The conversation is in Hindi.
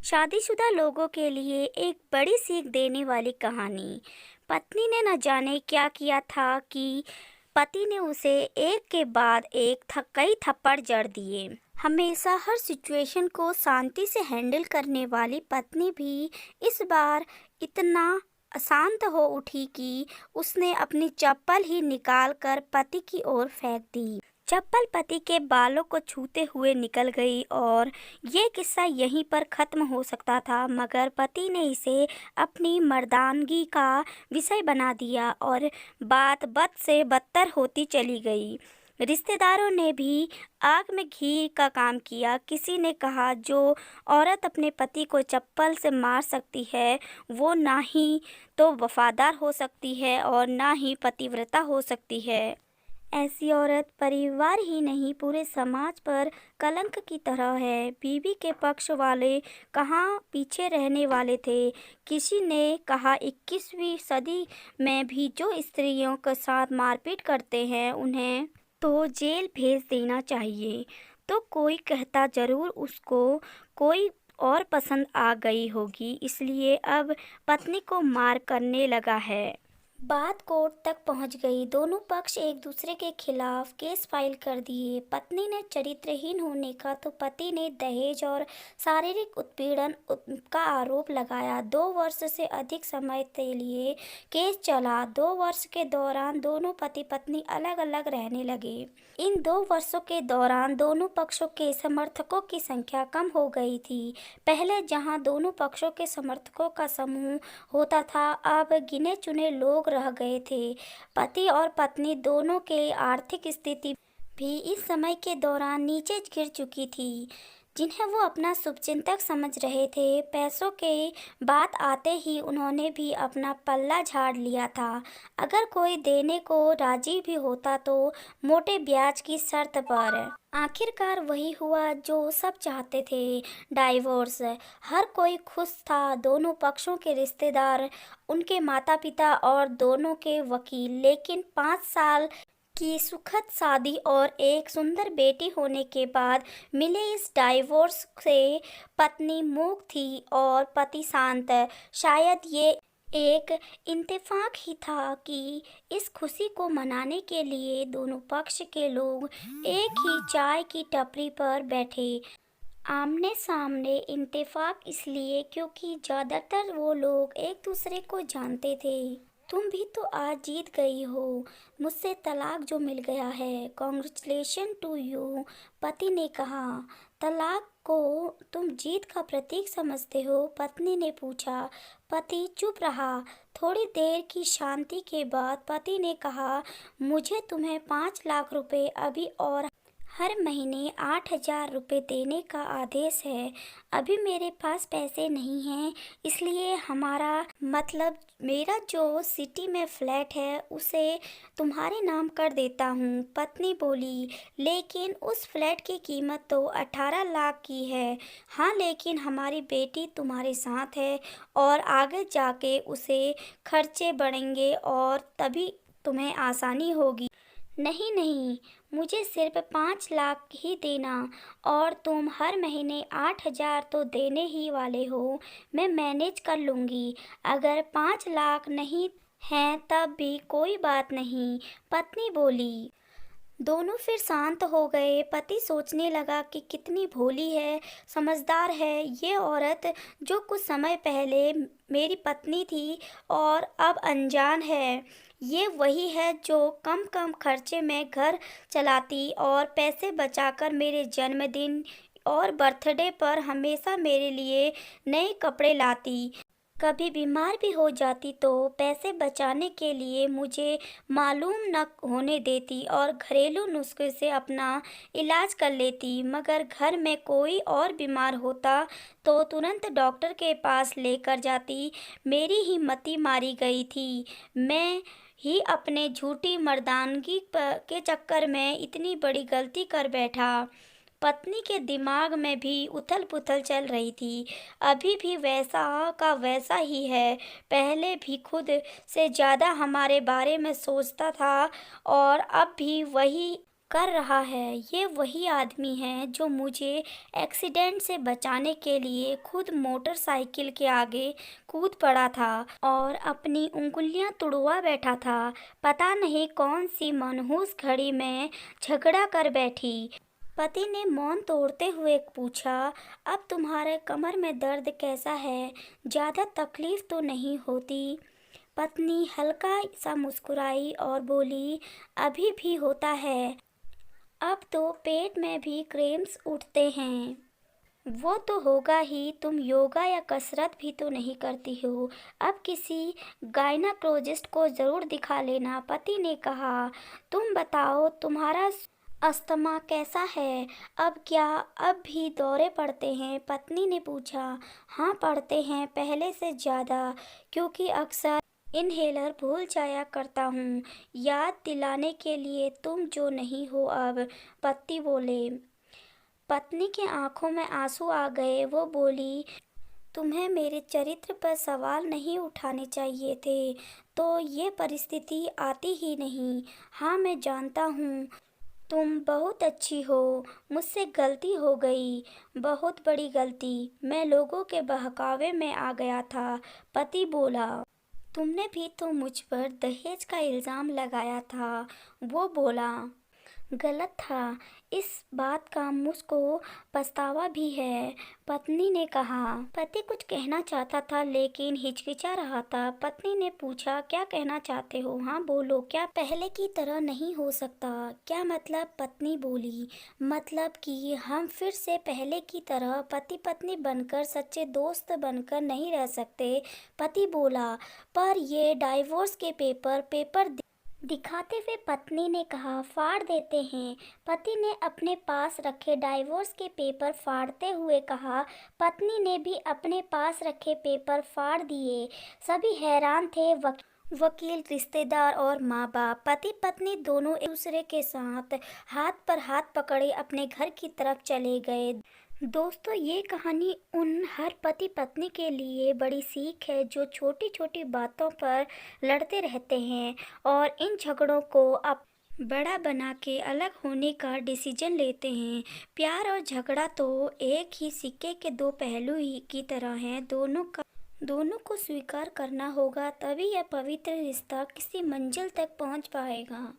शादीशुदा लोगों के लिए एक बड़ी सीख देने वाली कहानी। पत्नी ने न जाने क्या किया था कि पति ने उसे एक के बाद एक कई थप्पड़ जड़ दिए। हमेशा हर सिचुएशन को शांति से हैंडल करने वाली पत्नी भी इस बार इतना अशांत हो उठी कि उसने अपनी चप्पल ही निकाल कर पति की ओर फेंक दी। चप्पल पति के बालों को छूते हुए निकल गई और ये किस्सा यहीं पर खत्म हो सकता था, मगर पति ने इसे अपनी मर्दानगी का विषय बना दिया और बात बद से बदतर होती चली गई। रिश्तेदारों ने भी आग में घी का काम किया। किसी ने कहा जो औरत अपने पति को चप्पल से मार सकती है वो ना ही तो वफादार हो सकती है और ना ही पतिव्रता हो सकती है। ऐसी औरत परिवार ही नहीं पूरे समाज पर कलंक की तरह है। बीवी के पक्ष वाले कहाँ पीछे रहने वाले थे। किसी ने कहा 21वीं सदी में भी जो स्त्रियों के साथ मारपीट करते हैं उन्हें तो जेल भेज देना चाहिए। तो कोई कहता जरूर उसको कोई और पसंद आ गई होगी, इसलिए अब पत्नी को मार करने लगा है। बात कोर्ट तक पहुंच गई। दोनों पक्ष एक दूसरे के खिलाफ केस फाइल कर दिए। पत्नी ने चरित्रहीन होने का तो पति ने दहेज और शारीरिक उत्पीड़न का आरोप लगाया। 2 वर्ष से अधिक समय के लिए केस चला। 2 वर्ष के दौरान दोनों पति पत्नी अलग अलग रहने लगे। इन 2 वर्षों के दौरान दोनों पक्षों के समर्थकों की संख्या कम हो गई थी। पहले जहां दोनों पक्षों के समर्थकों का समूह होता था, अब गिने चुने लोग रह गए थे। पति और पत्नी दोनों के आर्थिक स्थिति भी इस समय के दौरान नीचे गिर चुकी थी, जिन्हें वो अपना शुभचिंतक समझ रहे थे। पैसों के बात आते ही उन्होंने भी अपना पल्ला झाड़ लिया था। अगर कोई देने को राजी भी होता तो मोटे ब्याज की शर्त पर। आखिरकार वही हुआ जो सब चाहते थे, डाइवोर्स। हर कोई खुश था, दोनों पक्षों के रिश्तेदार, उनके माता पिता और दोनों के वकील। लेकिन 5 साल की सुखद शादी और एक सुंदर बेटी होने के बाद मिले इस डाइवोर्स से पत्नी मूक थी और पति शांत। शायद ये एक इत्तेफाक ही था कि इस खुशी को मनाने के लिए दोनों पक्ष के लोग एक ही चाय की टपरी पर बैठे। आमने सामने। इत्तेफाक इसलिए क्योंकि ज़्यादातर वो लोग एक दूसरे को जानते थे। तुम भी तो आज जीत गई हो, मुझसे तलाक जो मिल गया है। कॉन्ग्रेचुलेशन टू यू, पति ने कहा। तलाक को तुम जीत का प्रतीक समझते हो? पत्नी ने पूछा। पति चुप रहा। थोड़ी देर की शांति के बाद पति ने कहा, मुझे तुम्हें 5 लाख रुपए अभी और हर महीने 8,000 रुपये देने का आदेश है। अभी मेरे पास पैसे नहीं हैं, इसलिए मेरा जो सिटी में फ्लैट है उसे तुम्हारे नाम कर देता हूँ। पत्नी बोली, लेकिन उस फ्लैट की कीमत तो 18 लाख की है। हाँ, लेकिन हमारी बेटी तुम्हारे साथ है और आगे जाके उसे खर्चे बढ़ेंगे और तभी तुम्हें आसानी होगी। नहीं नहीं, मुझे सिर्फ 5 लाख ही देना और तुम हर महीने 8,000 तो देने ही वाले हो। मैं मैनेज कर लूँगी। अगर 5 लाख नहीं हैं तब भी कोई बात नहीं, पत्नी बोली। दोनों फिर शांत हो गए। पति सोचने लगा कि कितनी भोली है, समझदार है ये औरत, जो कुछ समय पहले मेरी पत्नी थी और अब अनजान है। ये वही है जो कम कम खर्चे में घर चलाती और पैसे बचाकर मेरे जन्मदिन और बर्थडे पर हमेशा मेरे लिए नए कपड़े लाती। कभी बीमार भी हो जाती तो पैसे बचाने के लिए मुझे मालूम न होने देती और घरेलू नुस्खे से अपना इलाज कर लेती। मगर घर में कोई और बीमार होता तो तुरंत डॉक्टर के पास लेकर जाती। मेरी ही मति मारी गई थी। मैं ही अपने झूठी मर्दानगी के चक्कर में इतनी बड़ी गलती कर बैठा। पत्नी के दिमाग में भी उथल पुथल चल रही थी। अभी भी वैसा का वैसा ही है। पहले भी खुद से ज़्यादा हमारे बारे में सोचता था और अब भी वही कर रहा है। ये वही आदमी है जो मुझे एक्सीडेंट से बचाने के लिए खुद मोटरसाइकिल के आगे कूद पड़ा था और अपनी उंगलियां तुड़वा बैठा था। पता नहीं कौन सी मनहूस घड़ी में झगड़ा कर बैठी। पति ने मौन तोड़ते हुए पूछा, अब तुम्हारे कमर में दर्द कैसा है? ज़्यादा तकलीफ तो नहीं होती? पत्नी हल्का सा मुस्कुराई और बोली, अभी भी होता है। अब तो पेट में भी क्रैम्प्स उठते हैं। वो तो होगा ही, तुम योगा या कसरत भी तो नहीं करती हो। अब किसी गायनाकोलॉजिस्ट को ज़रूर दिखा लेना। पति ने कहा, तुम बताओ तुम्हारा अस्थमा कैसा है? अब क्या अब भी दौरे पड़ते हैं? पत्नी ने पूछा। हाँ पड़ते हैं, पहले से ज़्यादा, क्योंकि अक्सर इनहेलर भूल जाया करता हूँ। याद दिलाने के लिए तुम जो नहीं हो अब। पति बोले। पत्नी की आंखों में आंसू आ गए। वो बोली, तुम्हें मेरे चरित्र पर सवाल नहीं उठाने चाहिए थे, तो ये परिस्थिति आती ही नहीं। हाँ मैं जानता हूँ, तुम बहुत अच्छी हो। मुझसे गलती हो गई, बहुत बड़ी गलती। मैं लोगों के बहकावे में आ गया था। पति बोला। तुमने भी तो मुझ पर दहेज का इल्ज़ाम लगाया था। वो बोला। गलत था, इस बात का मुझको पछतावा भी है। पत्नी ने कहा। पति कुछ कहना चाहता था लेकिन हिचकिचा रहा था। पत्नी ने पूछा, क्या कहना चाहते हो? हाँ बोलो, क्या पहले की तरह नहीं हो सकता? क्या मतलब? पत्नी बोली, मतलब कि हम फिर से पहले की तरह पति पत्नी बनकर, सच्चे दोस्त बनकर नहीं रह सकते। पति बोला, पर ये डाइवोर्स के पेपर दिखाते हुए पत्नी ने कहा, फाड़ देते हैं। पति ने अपने पास रखे डाइवोर्स के पेपर फाड़ते हुए कहा। पत्नी ने भी अपने पास रखे पेपर फाड़ दिए। सभी हैरान थे, वकील, रिश्तेदार और माँ बाप। पति पत्नी दोनों एक दूसरे के साथ हाथ पर हाथ पकड़े अपने घर की तरफ चले गए। दोस्तों, ये कहानी उन हर पति पत्नी के लिए बड़ी सीख है जो छोटी छोटी बातों पर लड़ते रहते हैं और इन झगड़ों को बड़ा बना के अलग होने का डिसीजन लेते हैं। प्यार और झगड़ा तो एक ही सिक्के के दो पहलू ही की तरह हैं। दोनों को स्वीकार करना होगा, तभी यह पवित्र रिश्ता किसी मंजिल तक पहुंच पाएगा।